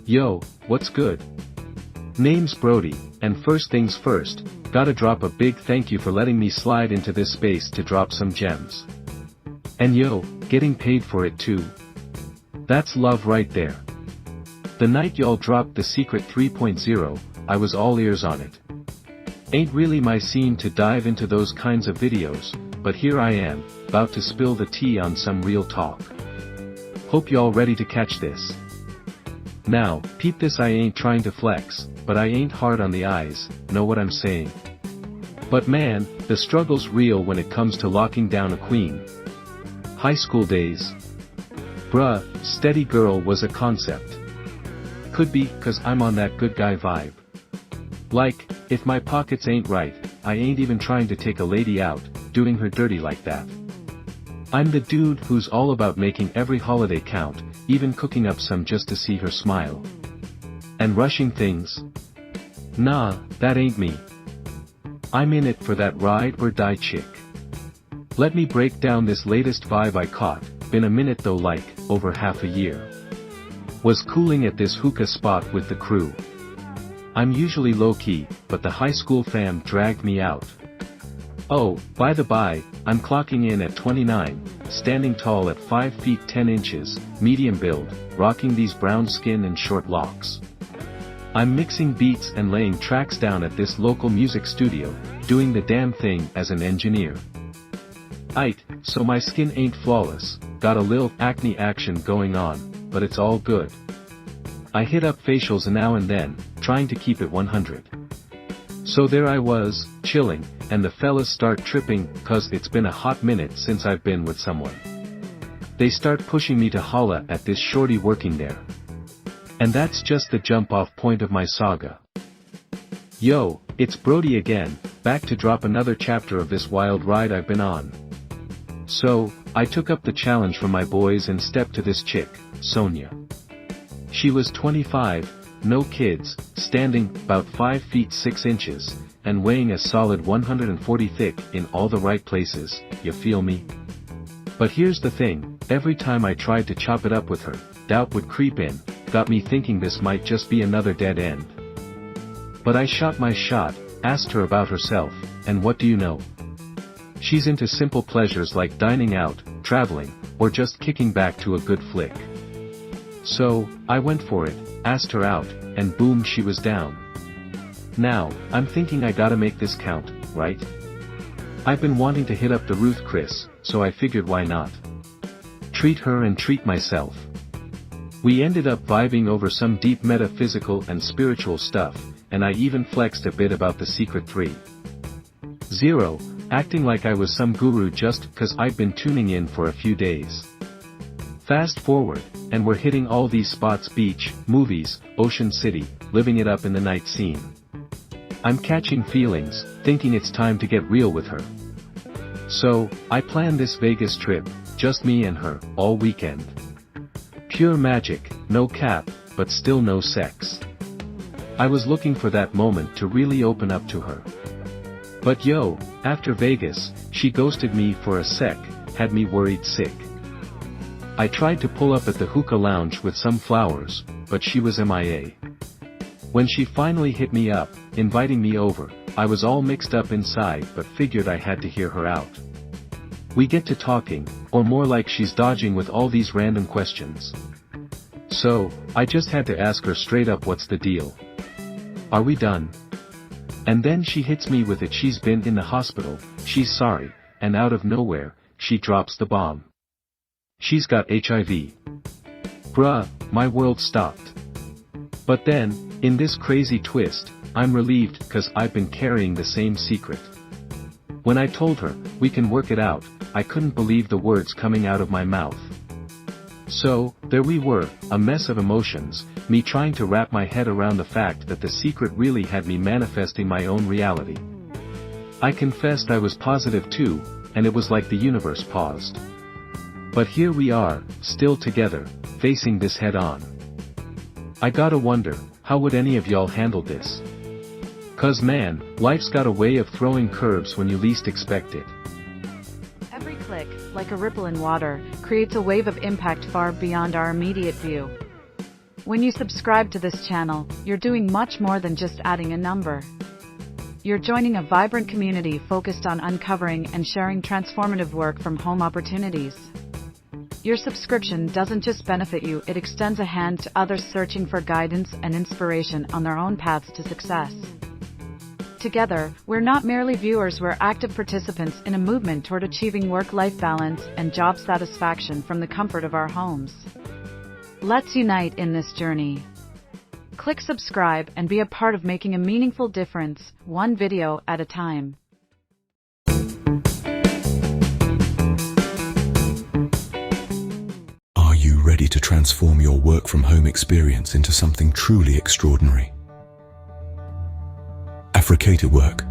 Yo, what's good? Name's Brody, and first things first, gotta drop a big thank you for letting me slide into this space to drop some gems. And yo, getting paid for it too. That's love right there. The night y'all dropped The Secret 3.0, I was all ears on it. Ain't really my scene to dive into those kinds of videos, but here I am, about to spill the tea on some real talk. Hope y'all ready to catch this. Now, peep this, I ain't trying to flex, but I ain't hard on the eyes, know what I'm saying? But man, the struggle's real when it comes to locking down a queen. High school days. Bruh, steady girl was a concept. Could be, 'cause I'm on that good guy vibe. Like, if my pockets ain't right, I ain't even trying to take a lady out, doing her dirty like that. I'm the dude who's all about making every holiday count, even cooking up some just to see her smile. And rushing things? Nah, that ain't me. I'm in it for that ride or die chick. Let me break down this latest vibe I caught, been a minute though, like, over half a year. Was cooling at this hookah spot with the crew. I'm usually low-key, but the high school fam dragged me out. Oh, by the by, I'm clocking in at 29, standing tall at 5 feet 10 inches, medium build, rocking these brown skin and short locks. I'm mixing beats and laying tracks down at this local music studio, doing the damn thing as an engineer. Aight, so my skin ain't flawless, got a lil acne action going on, but it's all good. I hit up facials now and then, trying to keep it 100. So there I was, chilling, and the fellas start tripping, 'cause it's been a hot minute since I've been with someone. They start pushing me to holla at this shorty working there. And that's just the jump-off point of my saga. Yo, it's Brody again, back to drop another chapter of this wild ride I've been on. So, I took up the challenge from my boys and stepped to this chick, Sonia. She was 25, no kids, standing about 5 feet 6 inches, and weighing a solid 140 thick in all the right places, you feel me? But here's the thing, every time I tried to chop it up with her, doubt would creep in, got me thinking this might just be another dead end. But I shot my shot, asked her about herself, and what do you know? She's into simple pleasures like dining out, traveling, or just kicking back to a good flick. So, I went for it, asked her out, and boom, she was down. Now, I'm thinking I gotta make this count, right? I've been wanting to hit up the Ruth Chris, so I figured why not? Treat her and treat myself. We ended up vibing over some deep metaphysical and spiritual stuff, and I even flexed a bit about the Secret 3.0, acting like I was some guru just 'cause I'd been tuning in for a few days. Fast forward, and we're hitting all these spots: beach, movies, Ocean City, living it up in the night scene. I'm catching feelings, thinking it's time to get real with her. So, I planned this Vegas trip, just me and her, all weekend. Pure magic, no cap, but still no sex. I was looking for that moment to really open up to her. But yo, after Vegas, she ghosted me for a sec, had me worried sick. I tried to pull up at the hookah lounge with some flowers, but she was MIA. When she finally hit me up, inviting me over, I was all mixed up inside but figured I had to hear her out. We get to talking, or more like she's dodging with all these random questions. So, I just had to ask her straight up, what's the deal? Are we done? And then she hits me with it, she's been in the hospital, she's sorry, and out of nowhere, she drops the bomb. She's got HIV. Bruh, my world stopped. But then, in this crazy twist, I'm relieved 'cause I've been carrying the same secret. When I told her, we can work it out, I couldn't believe the words coming out of my mouth. So, there we were, a mess of emotions, me trying to wrap my head around the fact that the secret really had me manifesting my own reality. I confessed I was positive too, and it was like the universe paused. But here we are, still together, facing this head on. I gotta wonder, how would any of y'all handle this? 'Cause man, life's got a way of throwing curves when you least expect it. Every click, like a ripple in water, creates a wave of impact far beyond our immediate view. When you subscribe to this channel, you're doing much more than just adding a number. You're joining a vibrant community focused on uncovering and sharing transformative work from home opportunities. Your subscription doesn't just benefit you, it extends a hand to others searching for guidance and inspiration on their own paths to success. Together, we're not merely viewers, we're active participants in a movement toward achieving work-life balance and job satisfaction from the comfort of our homes. Let's unite in this journey. Click subscribe and be a part of making a meaningful difference, one video at a time. Are you ready to transform your work from home experience into something truly extraordinary? Advocacy Work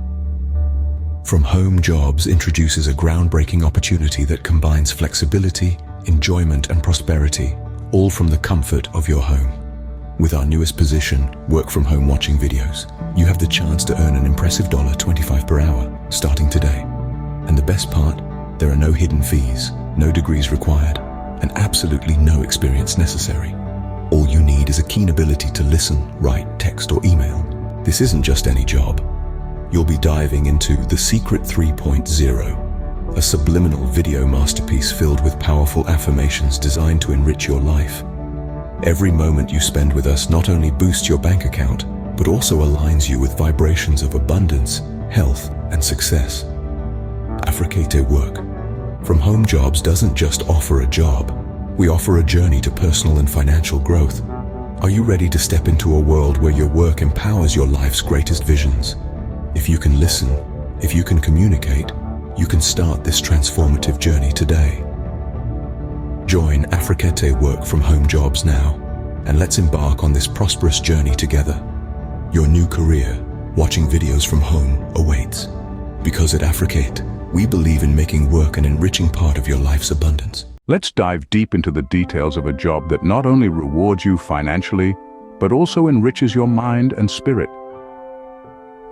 from Home Jobs introduces a groundbreaking opportunity that combines flexibility, enjoyment, and prosperity, all from the comfort of your home. With our newest position, Work from Home Watching Videos, you have the chance to earn an impressive $25 per hour, starting today. And the best part, there are no hidden fees, no degrees required, and absolutely no experience necessary. All you need is a keen ability to listen, write, text, or email. This isn't just any job. You'll be diving into The Secret 3.0, a subliminal video masterpiece filled with powerful affirmations designed to enrich your life. Every moment you spend with us not only boosts your bank account, but also aligns you with vibrations of abundance, health, and success. Advocacy Work from Home Jobs doesn't just offer a job, we offer a journey to personal and financial growth. Are you ready to step into a world where your work empowers your life's greatest visions? If you can listen, if you can communicate, you can start this transformative journey today. Join Advocacy Work from Home Jobs now, and let's embark on this prosperous journey together. Your new career, watching videos from home, awaits. Because at Advocate, we believe in making work an enriching part of your life's abundance. Let's dive deep into the details of a job that not only rewards you financially, but also enriches your mind and spirit.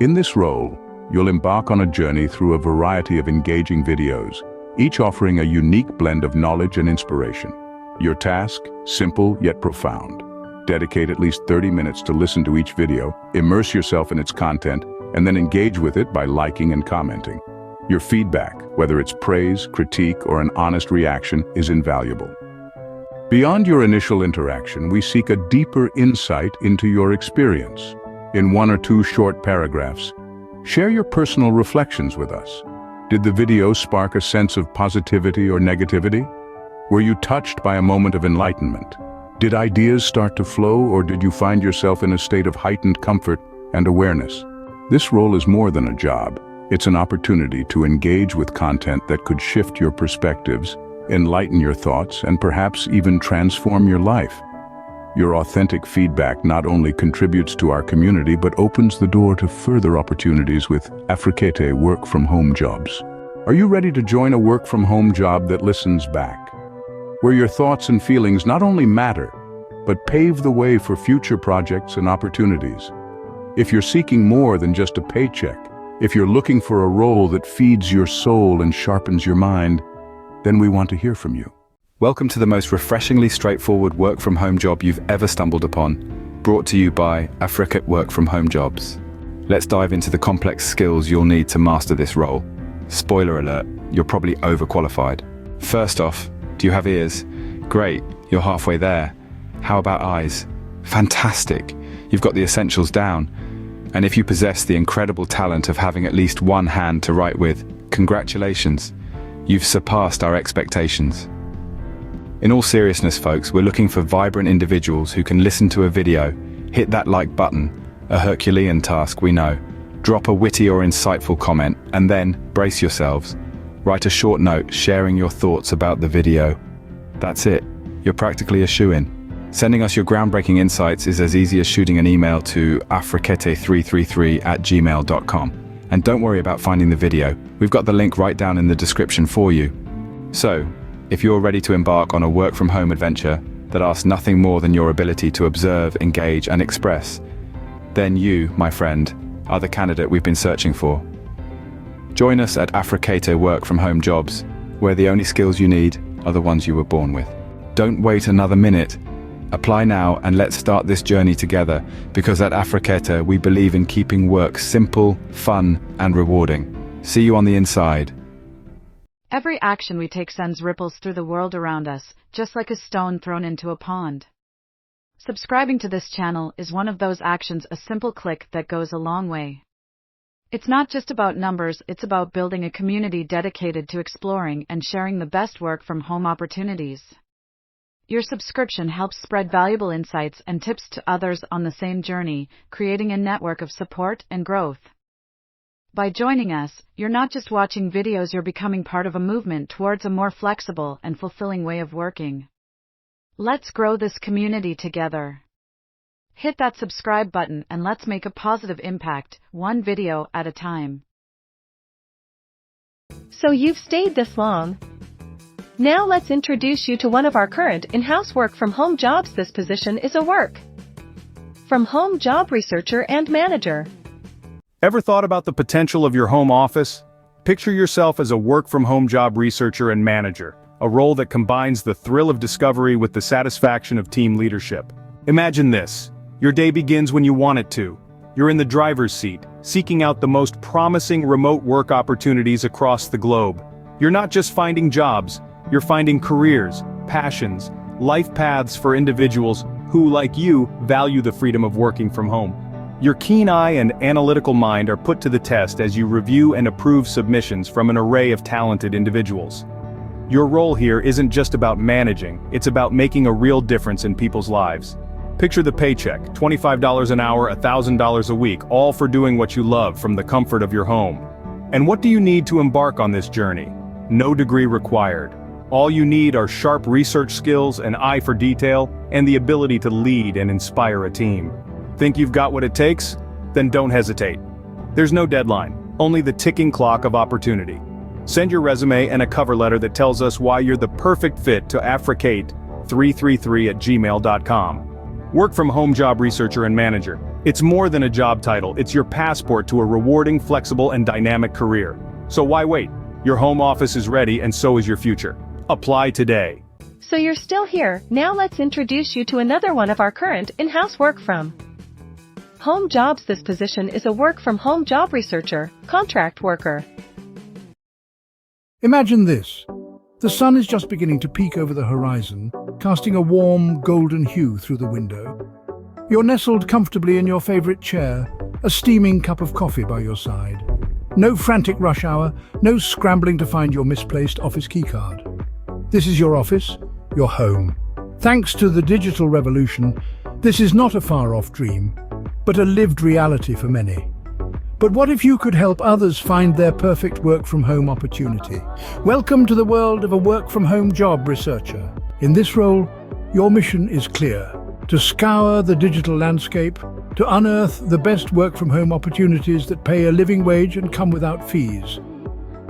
In this role, you'll embark on a journey through a variety of engaging videos, each offering a unique blend of knowledge and inspiration. Your task, simple yet profound. Dedicate at least 30 minutes to listen to each video, immerse yourself in its content, and then engage with it by liking and commenting. Your feedback, whether it's praise, critique, or an honest reaction, is invaluable. Beyond your initial interaction, we seek a deeper insight into your experience. In 1 or 2 short paragraphs, share your personal reflections with us. Did the video spark a sense of positivity or negativity? Were you touched by a moment of enlightenment? Did ideas start to flow, or did you find yourself in a state of heightened comfort and awareness? This role is more than a job. It's an opportunity to engage with content that could shift your perspectives, enlighten your thoughts, and perhaps even transform your life. Your authentic feedback not only contributes to our community, but opens the door to further opportunities with Advocacy Work from Home Jobs. Are you ready to join a work from home job that listens back? Where your thoughts and feelings not only matter, but pave the way for future projects and opportunities. If you're seeking more than just a paycheck, if you're looking for a role that feeds your soul and sharpens your mind, then we want to hear from you. Welcome to the most refreshingly straightforward work from home job you've ever stumbled upon, brought to you by Advocacy Work from Home Jobs. Let's dive into the complex skills you'll need to master this role. Spoiler alert, you're probably overqualified. First off, do you have ears? Great, you're halfway there. How about eyes? Fantastic, you've got the essentials down. And if you possess the incredible talent of having at least one hand to write with, congratulations, you've surpassed our expectations. In all seriousness, folks, we're looking for vibrant individuals who can listen to a video, hit that like button, a Herculean task, we know, drop a witty or insightful comment, and then, brace yourselves, write a short note sharing your thoughts about the video. That's it, you're practically a shoo-in. Sending us your groundbreaking insights is as easy as shooting an email to afrikete333@gmail.com. And don't worry about finding the video, we've got the link right down in the description for you. So, if you're ready to embark on a work from home adventure that asks nothing more than your ability to observe, engage, and express, then you, my friend, are the candidate we've been searching for. Join us at Advocacy Work from Home Jobs, where the only skills you need are the ones you were born with. Don't wait another minute. Apply now and let's start this journey together, because at Afriqueta we believe in keeping work simple, fun, and rewarding. See you on the inside. Every action we take sends ripples through the world around us, just like a stone thrown into a pond. Subscribing to this channel is one of those actions, a simple click that goes a long way. It's not just about numbers, it's about building a community dedicated to exploring and sharing the best work from home opportunities. Your subscription helps spread valuable insights and tips to others on the same journey, creating a network of support and growth. By joining us, you're not just watching videos, you're becoming part of a movement towards a more flexible and fulfilling way of working. Let's grow this community together. Hit that subscribe button and let's make a positive impact, one video at a time. So you've stayed this long. Now let's introduce you to one of our current in-house work-from-home jobs. This position is a work-from-home job researcher and manager. Ever thought about the potential of your home office? Picture yourself as a work-from-home job researcher and manager, a role that combines the thrill of discovery with the satisfaction of team leadership. Imagine this. Your day begins when you want it to. You're in the driver's seat, seeking out the most promising remote work opportunities across the globe. You're not just finding jobs, you're finding careers, passions, life paths for individuals who, like you, value the freedom of working from home. Your keen eye and analytical mind are put to the test as you review and approve submissions from an array of talented individuals. Your role here isn't just about managing, it's about making a real difference in people's lives. Picture the paycheck, $25 an hour, $1,000 a week, all for doing what you love from the comfort of your home. And what do you need to embark on this journey? No degree required. All you need are sharp research skills, an eye for detail, and the ability to lead and inspire a team. Think you've got what it takes? Then don't hesitate. There's no deadline, only the ticking clock of opportunity. Send your resume and a cover letter that tells us why you're the perfect fit to africate333@gmail.com. Work from home job researcher and manager. It's more than a job title, it's your passport to a rewarding, flexible, and dynamic career. So why wait? Your home office is ready, and so is your future. Apply today. So you're still here. Now let's introduce you to another one of our current in-house work-from-home jobs. This position is a work-from-home job researcher, contract worker. Imagine this. The sun is just beginning to peek over the horizon, casting a warm, golden hue through the window. You're nestled comfortably in your favorite chair, a steaming cup of coffee by your side. No frantic rush hour, no scrambling to find your misplaced office keycard. This is your office, your home. Thanks to the digital revolution, this is not a far-off dream, but a lived reality for many. But what if you could help others find their perfect work-from-home opportunity? Welcome to the world of a work-from-home job researcher. In this role, your mission is clear: to scour the digital landscape, to unearth the best work-from-home opportunities that pay a living wage and come without fees.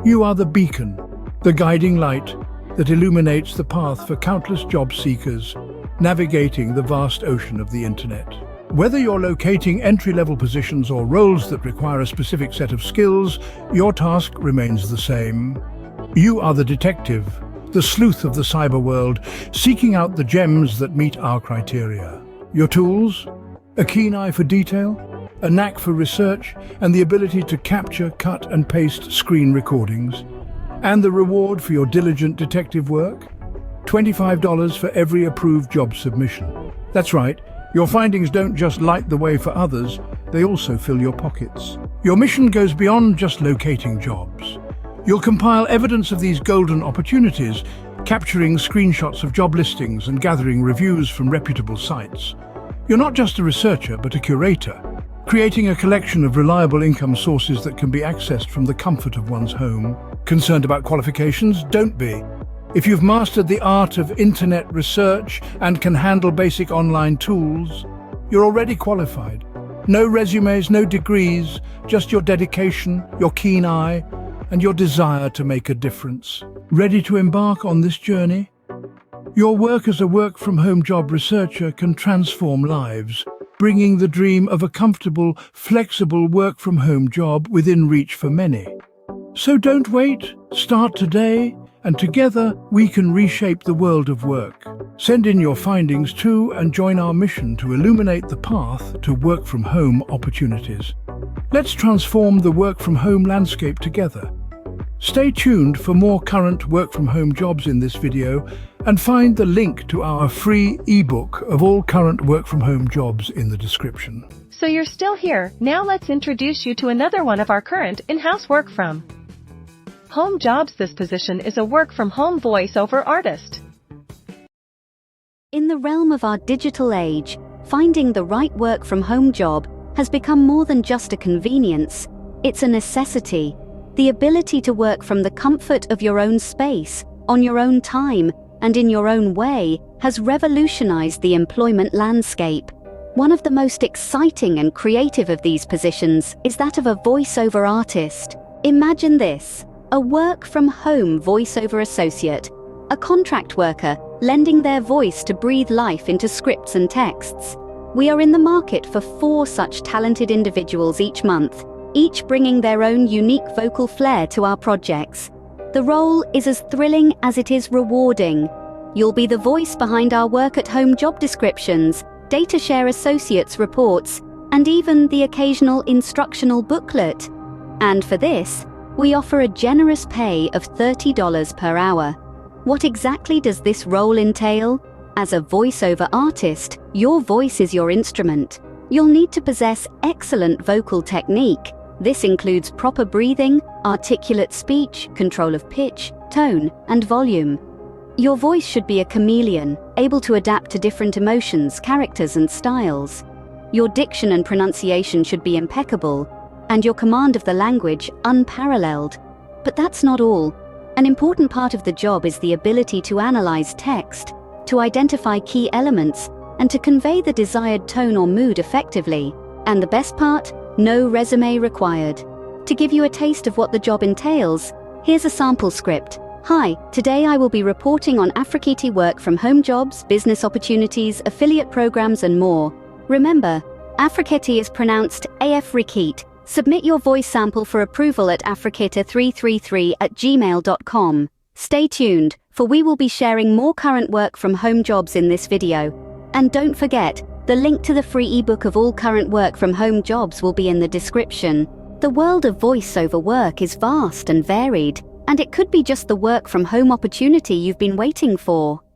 You are the beacon, the guiding light that illuminates the path for countless job seekers navigating the vast ocean of the internet. Whether you're locating entry-level positions or roles that require a specific set of skills, your task remains the same. You are the detective, the sleuth of the cyber world, seeking out the gems that meet our criteria. Your tools? A keen eye for detail, a knack for research, and the ability to capture, cut, and paste screen recordings. And the reward for your diligent detective work? $25 for every approved job submission. That's right. Your findings don't just light the way for others, they also fill your pockets. Your mission goes beyond just locating jobs. You'll compile evidence of these golden opportunities, capturing screenshots of job listings and gathering reviews from reputable sites. You're not just a researcher, but a curator, creating a collection of reliable income sources that can be accessed from the comfort of one's home. Concerned about qualifications? Don't be. If you've mastered the art of internet research and can handle basic online tools, you're already qualified. No resumes, no degrees, just your dedication, your keen eye, and your desire to make a difference. Ready to embark on this journey? Your work as a work-from-home job researcher can transform lives, bringing the dream of a comfortable, flexible work-from-home job within reach for many. So don't wait, start today, and together we can reshape the world of work. Send in your findings too and join our mission to illuminate the path to work-from-home opportunities. Let's transform the work-from-home landscape together. Stay tuned for more current work-from-home jobs in this video and find the link to our free ebook of all current work-from-home jobs in the description. So you're still here. Now let's introduce you to another one of our current in-house work from home jobs. This position is a work-from-home voiceover artist. In the realm of our digital age, finding the right work-from-home job has become more than just a convenience. It's a necessity. The ability to work from the comfort of your own space, on your own time, and in your own way has revolutionized the employment landscape. One of the most exciting and creative of these positions is that of a voiceover artist. Imagine this: a work-from-home voiceover associate, a contract worker lending their voice to breathe life into scripts and texts. We are in the market for 4 such talented individuals each month, each bringing their own unique vocal flair to our projects. The role is as thrilling as it is rewarding. You'll be the voice behind our work-at-home job descriptions, data share associates reports, and even the occasional instructional booklet. And for this, we offer a generous pay of $30 per hour. What exactly does this role entail? As a voiceover artist, your voice is your instrument. You'll need to possess excellent vocal technique. This includes proper breathing, articulate speech, control of pitch, tone, and volume. Your voice should be a chameleon, able to adapt to different emotions, characters, and styles. Your diction and pronunciation should be impeccable, and your command of the language unparalleled. But that's not all. An important part of the job is the ability to analyze text, to identify key elements, and to convey the desired tone or mood effectively. And the best part? No resume required. To give you a taste of what the job entails, here's a sample script. Hi, today I will be reporting on Advocacy work from home jobs, business opportunities, affiliate programs, and more. Remember, Advocacy is pronounced AF-Rikit. Submit your voice sample for approval at africata333@gmail.com. Stay tuned, for we will be sharing more current work from home jobs in this video. And don't forget, the link to the free ebook of all current work from home jobs will be in the description. The world of voiceover work is vast and varied, and it could be just the work from home opportunity you've been waiting for.